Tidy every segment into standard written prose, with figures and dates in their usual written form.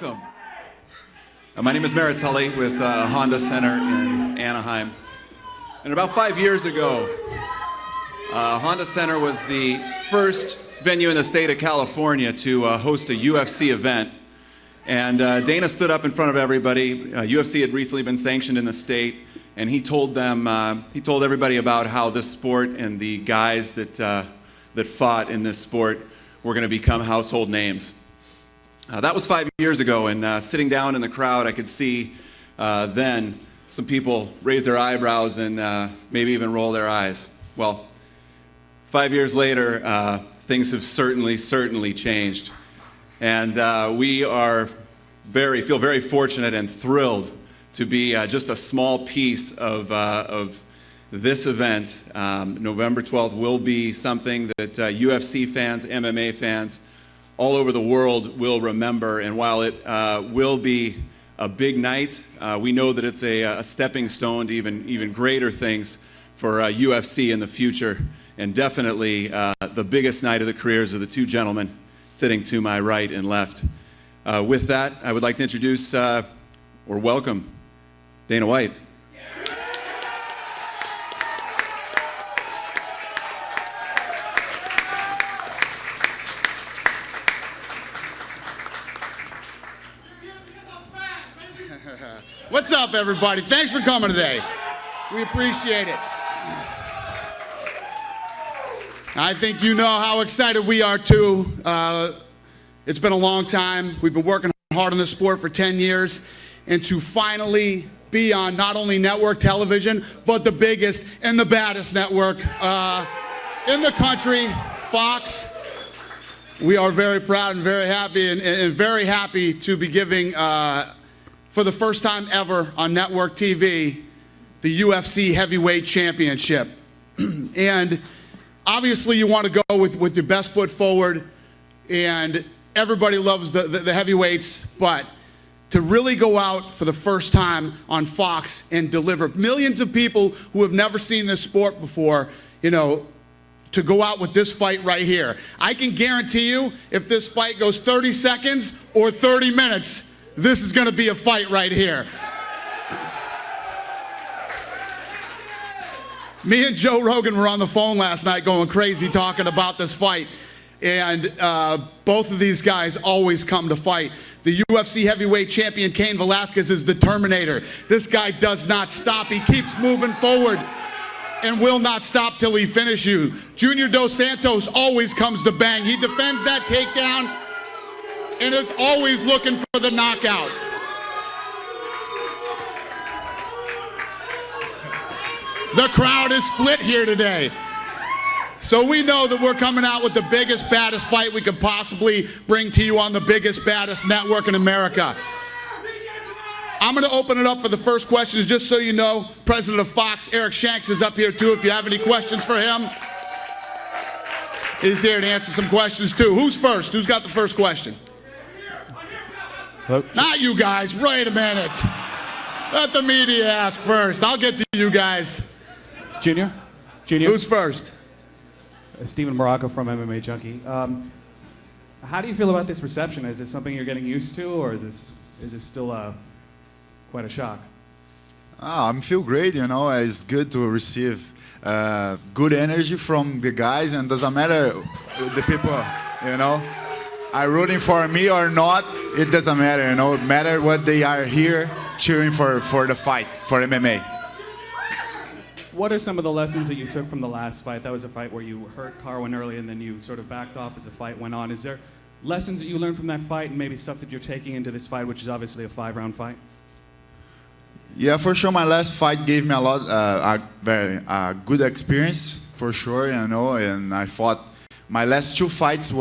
welcome. My name is Merritt Tully with Honda Center in Anaheim. And about 5 years ago, Honda Center was the first venue in the state of California to host a UFC event. And Dana stood up in front of everybody. UFC had recently been sanctioned in the state, and he told everybody about how this sport and the guys that fought in this sport were going to become household names. That was 5 years ago, and sitting down in the crowd, I could see then some people raise their eyebrows and maybe even roll their eyes. Well, 5 years later, things have certainly changed. And we feel very fortunate and thrilled to be just a small piece of this event. November 12th will be something that UFC fans, MMA fans, all over the world will remember. And while it will be a big night, we know that it's a stepping stone to even greater things for UFC in the future. And definitely the biggest night of the careers of the two gentlemen sitting to my right and left. With that, I would like to introduce or welcome Dana White. What's up, everybody? Thanks for coming today. We appreciate it. I think you know how excited we are, too. It's been a long time. We've been working hard on this sport for 10 years. And to finally be on not only network television, but the biggest and the baddest network in the country, Fox. We are very proud and very happy, and very happy to be giving, for the first time ever on network TV, the UFC Heavyweight Championship. And obviously you want to go with your best foot forward, and everybody loves the heavyweights, but to really go out for the first time on Fox and deliver millions of people who have never seen this sport before, you know, to go out with this fight right here. I can guarantee you, if this fight goes 30 seconds or 30 minutes, this is going to be a fight right here. Me and Joe Rogan were on the phone last night going crazy talking about this fight. And both of these guys always come to fight. The UFC heavyweight champion, Cain Velasquez, is the Terminator. This guy does not stop. He keeps moving forward and will not stop till he finishes you. Junior Dos Santos always comes to bang. He defends that takedown and is always looking for the knockout. The crowd is split here today. So we know that we're coming out with the biggest, baddest fight we could possibly bring to you on the biggest, baddest network in America. I'm going to open it up for the first questions. Just so you know, President of Fox, Eric Shanks, is up here too. If you have any questions for him, he's here to answer some questions too. Who's first? Who's got the first question? Hello? Not you guys. Wait a minute. Let the media ask first. I'll get to you guys. Junior? Who's first? Steven Morocco from MMA Junkie. How do you feel about this reception? Is this something you're getting used to, or is this still quite a shock? I feel great, you know. It's good to receive good energy from the guys, and doesn't matter the people, you know, are rooting for me or not. It doesn't matter, you know. It matters what they are here cheering for the fight, for MMA. What are some of the lessons that you took from the last fight? That was a fight where you hurt Carwin early and then you sort of backed off as the fight went on. Is there lessons that you learned from that fight and maybe stuff that you're taking into this fight, which is obviously a 5-round fight? Yeah, for sure. My last fight gave me a lot, a very good experience, for sure, you know. And I fought, my last 2 fights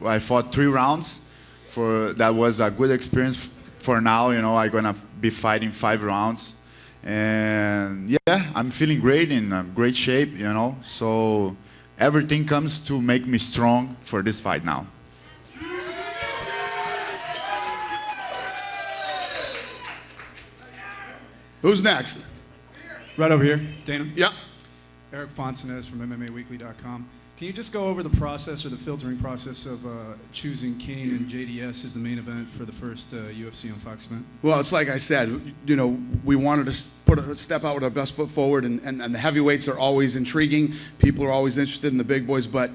I fought 3 rounds. That was a good experience. For now, you know, I'm gonna be fighting 5 rounds. And yeah, I'm feeling great, in great shape, you know. So everything comes to make me strong for this fight now. Who's next? Right over here. Dana? Yeah. Eric Fonsanez from MMAweekly.com. Can you just go over the process or the filtering process of choosing Cain and JDS as the main event for the first UFC on Fox event? Well, it's like I said, we wanted to step out with our best foot forward, and the heavyweights are always intriguing. People are always interested in the big boys, but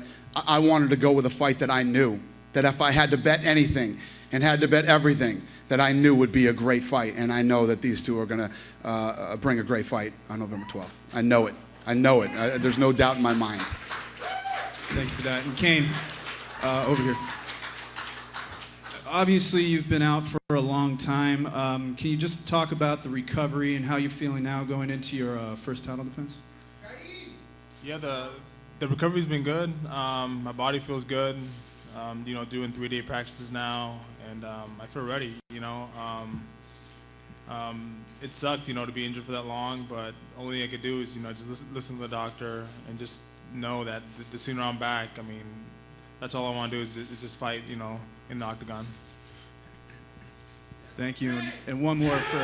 I wanted to go with a fight that I knew, that if I had to bet anything and had to bet everything, that I knew would be a great fight. And I know that these two are going to bring a great fight on November 12th. I know it. I know it. There's no doubt in my mind. Thank you for that. And Cain, over here. Obviously, you've been out for a long time. Can you just talk about the recovery and how you're feeling now going into your first title defense? Yeah, the recovery's been good. My body feels good. Doing 3-day practices now, and I feel ready. It sucked, to be injured for that long, but only thing I could do is, just listen to the doctor and just know that the sooner I'm back, that's all I want to do is just fight, in the octagon. Thank you. And one more for...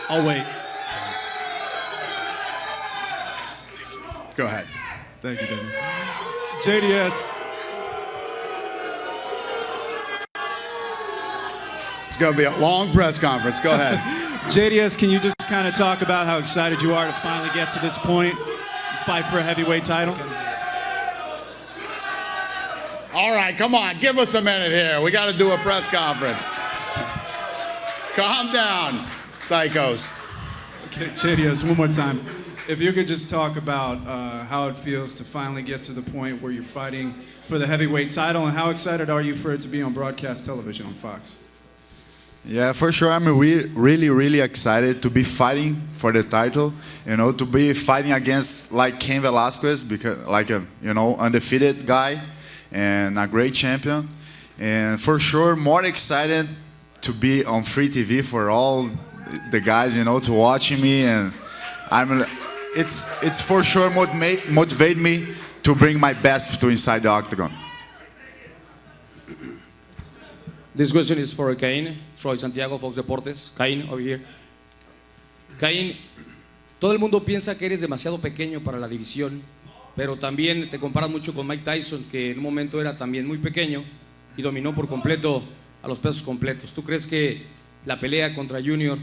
I'll wait. Go ahead. Thank you, Dennis. JDS. It's going to be a long press conference. Go ahead. JDS, can you just kind of talk about how excited you are to finally get to this point, fight for a heavyweight title? All right, come on. Give us a minute here. We got to do a press conference. Calm down, psychos. Okay, JDS, one more time. If you could just talk about how it feels to finally get to the point where you're fighting for the heavyweight title, and how excited are you for it to be on broadcast television on Fox? Yeah, for sure. I'm really, really excited to be fighting for the title. To be fighting against like Cain Velasquez, because undefeated guy and a great champion. And for sure, more excited to be on free TV for all the guys, to watching me, and it's for sure motivate me to bring my best to inside the octagon. This question is for Cain, Troy Santiago, Fox Deportes. Cain, over here. Cain, todo el mundo piensa que eres demasiado pequeño para la división, pero también te comparas mucho con Mike Tyson, que en un momento era también muy pequeño y dominó por completo a los pesos completos. ¿Tú crees que la pelea contra Junior,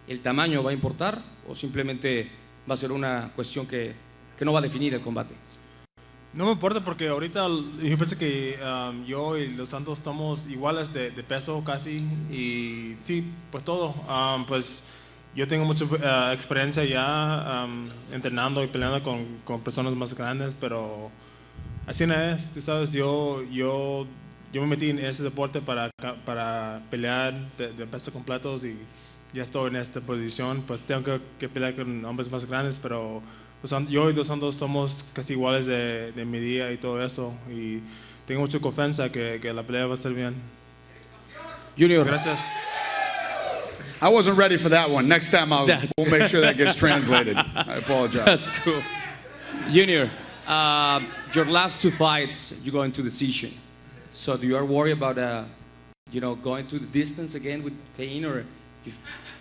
el tamaño va a importar o simplemente va a ser una cuestión que no va a definir el combate? No me importa porque ahorita yo pienso que yo y los Santos somos iguales de peso casi, y sí, pues todo. Pues yo tengo mucha experiencia ya entrenando y peleando con personas más grandes, pero así no es, tú sabes, yo me metí en ese deporte para pelear de pesos completos, y ya estoy en esta posición, pues tengo que pelear con hombres más grandes, pero yo y los Santos somos casi iguales de medida y todo eso, y tengo mucha confianza que la pelea va a estar bien. Junior. Gracias. I wasn't ready for that one. Next time we'll make sure that gets translated. I apologize. That's cool. Junior, your last two fights, you go into decision. So do you are worried about going to the distance again with Cain, or you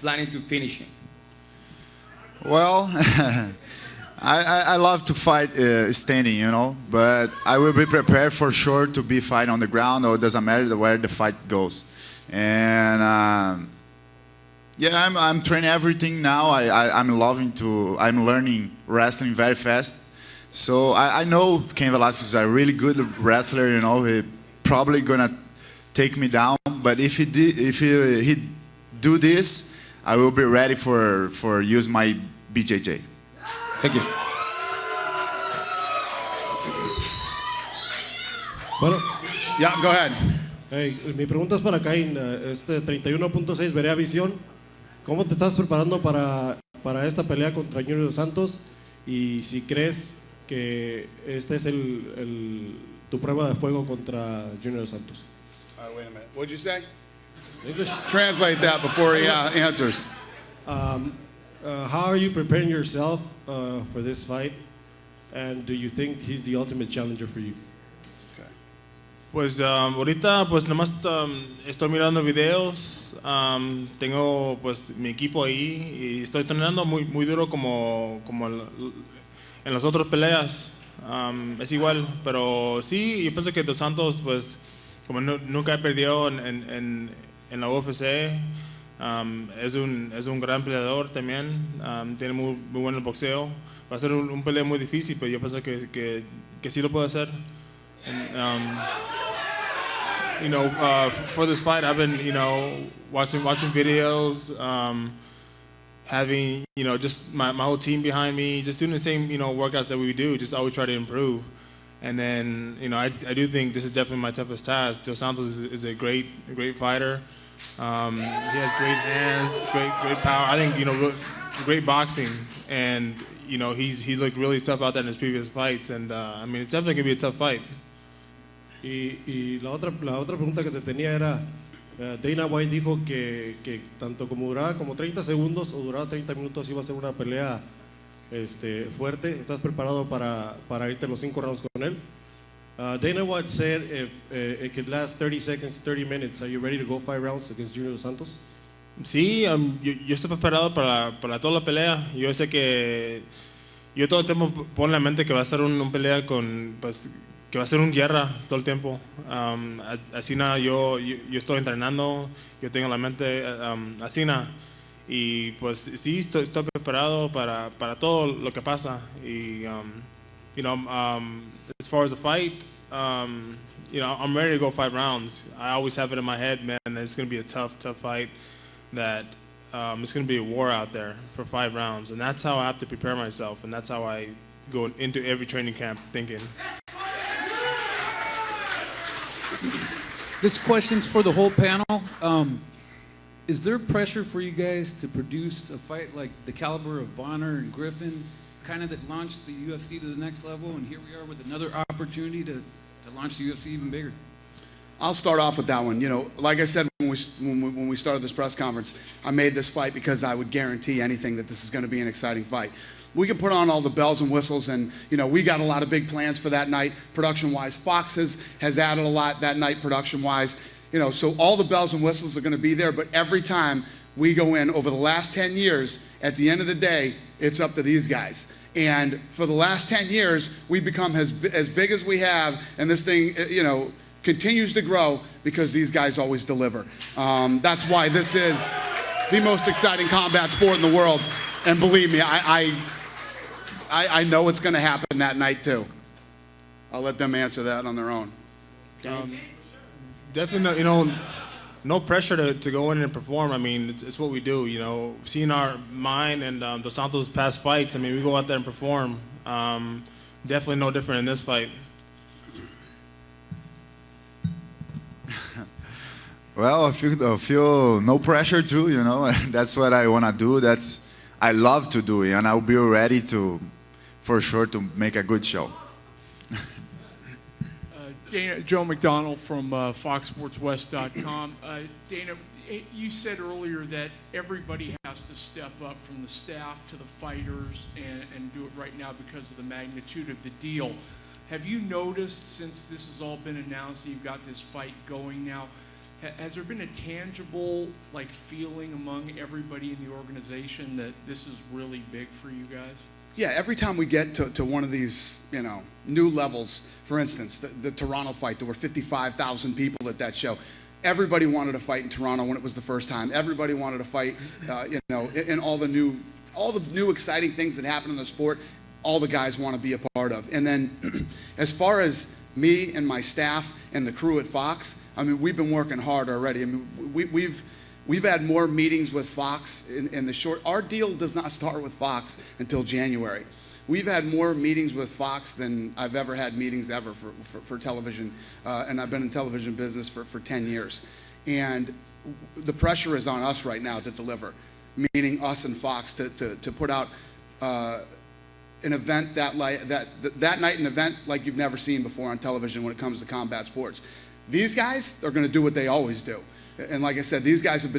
planning to finish him? Well, I love to fight standing, but I will be prepared for sure to be fight on the ground, or it doesn't matter where the fight goes. And I'm training everything now. I'm learning wrestling very fast. So I know Cain Velasquez is a really good wrestler. He probably gonna take me down. But if he do this, I will be ready for use my BJJ. Thank you. Bueno, Yeah, go ahead. mi pregunta es para Cain. 31.6, veré a visión. ¿Cómo te estás preparando para esta pelea contra Junior Santos? Y si crees que este es tu prueba de fuego contra Junior Santos. All right, wait a minute. What'd you say? Translate that before he answers. How are you preparing yourself for this fight? And do you think he's the ultimate challenger for you? Pues ahorita pues nomás estoy mirando videos, tengo pues mi equipo ahí y estoy entrenando muy duro como en las otras peleas. Es igual, pero sí, yo pienso que Dos Santos pues como nunca he perdido en la UFC, es un gran peleador también, tiene muy buen boxeo. Va a ser un pelea muy difícil, pero yo pienso que sí lo puede hacer. And, for this fight, I've been, watching videos, having, just my whole team behind me, just doing the same, workouts that we do, just always try to improve. And then, I do think this is definitely my toughest task. Dos Santos is a great fighter. He has great hands, great power. I think, great boxing. And, he's looked really tough out there in his previous fights. And, it's definitely going to be a tough fight. Y la otra pregunta que te tenía era, Dana White dijo que tanto como duraba como 30 segundos o duraba 30 minutos iba a ser una pelea fuerte. ¿Estás preparado para irte los 5 rounds con él? Dana White said if it could last 30 seconds, 30 minutes, are you ready to go 5 rounds against Junior Dos Santos? Sí, yo estoy preparado para toda la pelea. Yo sé que yo todo el tiempo pongo en la mente que va a ser una pelea que va a ser una guerra todo el tiempo. Así nada, yo estoy entrenando, yo tengo la mente así nada. Y pues sí, estoy preparado para todo lo que pasa. Y, as far as the fight, I'm ready to go 5 rounds. I always have it in my head, man, that it's going to be a tough fight, that it's going to be a war out there for 5 rounds. And that's how I have to prepare myself, and that's how I go into every training camp thinking. This question's for the whole panel. Is there pressure for you guys to produce a fight like the caliber of Bonner and Griffin, kind of that launched the UFC to the next level, and here we are with another opportunity to launch the UFC even bigger? I'll start off with that one. Like I said when we started this press conference, I made this fight because I would guarantee anything that this is going to be an exciting fight. We can put on all the bells and whistles, and we got a lot of big plans for that night, production-wise. Fox has added a lot that night, production-wise. So all the bells and whistles are going to be there. But every time we go in over the last 10 years, at the end of the day, it's up to these guys. And for the last 10 years, we've become as big as we have, and this thing, continues to grow because these guys always deliver. That's why this is the most exciting combat sport in the world. And believe me, I know it's going to happen that night too. I'll let them answer that on their own. Definitely, no pressure to go in and perform. It's what we do. Seeing our mind and Dos Santos' past fights. We go out there and perform. Definitely no different in this fight. Well, I feel no pressure too. That's what I want to do. I love to do it, and I'll be ready for sure to make a good show. Joe McDonald from FoxSportsWest.com. Dana, you said earlier that everybody has to step up from the staff to the fighters and do it right now because of the magnitude of the deal. Have you noticed, since this has all been announced, you've got this fight going now, has there been a tangible feeling among everybody in the organization that this is really big for you guys? Yeah, every time we get to one of these, new levels, for instance, the Toronto fight, there were 55,000 people at that show. Everybody wanted to fight in Toronto when it was the first time. Everybody wanted to fight, in all the new exciting things that happen in the sport. All the guys want to be a part of. And then, as far as me and my staff and the crew at Fox, we've been working hard already. We've had more meetings with Fox in the short. Our deal does not start with Fox until January. We've had more meetings with Fox than I've ever had meetings ever for television, and I've been in television business for 10 years. And the pressure is on us right now to deliver, meaning us and Fox to put out an event that night, an event like you've never seen before on television when it comes to combat sports. These guys are going to do what they always do. And like I said, these guys have been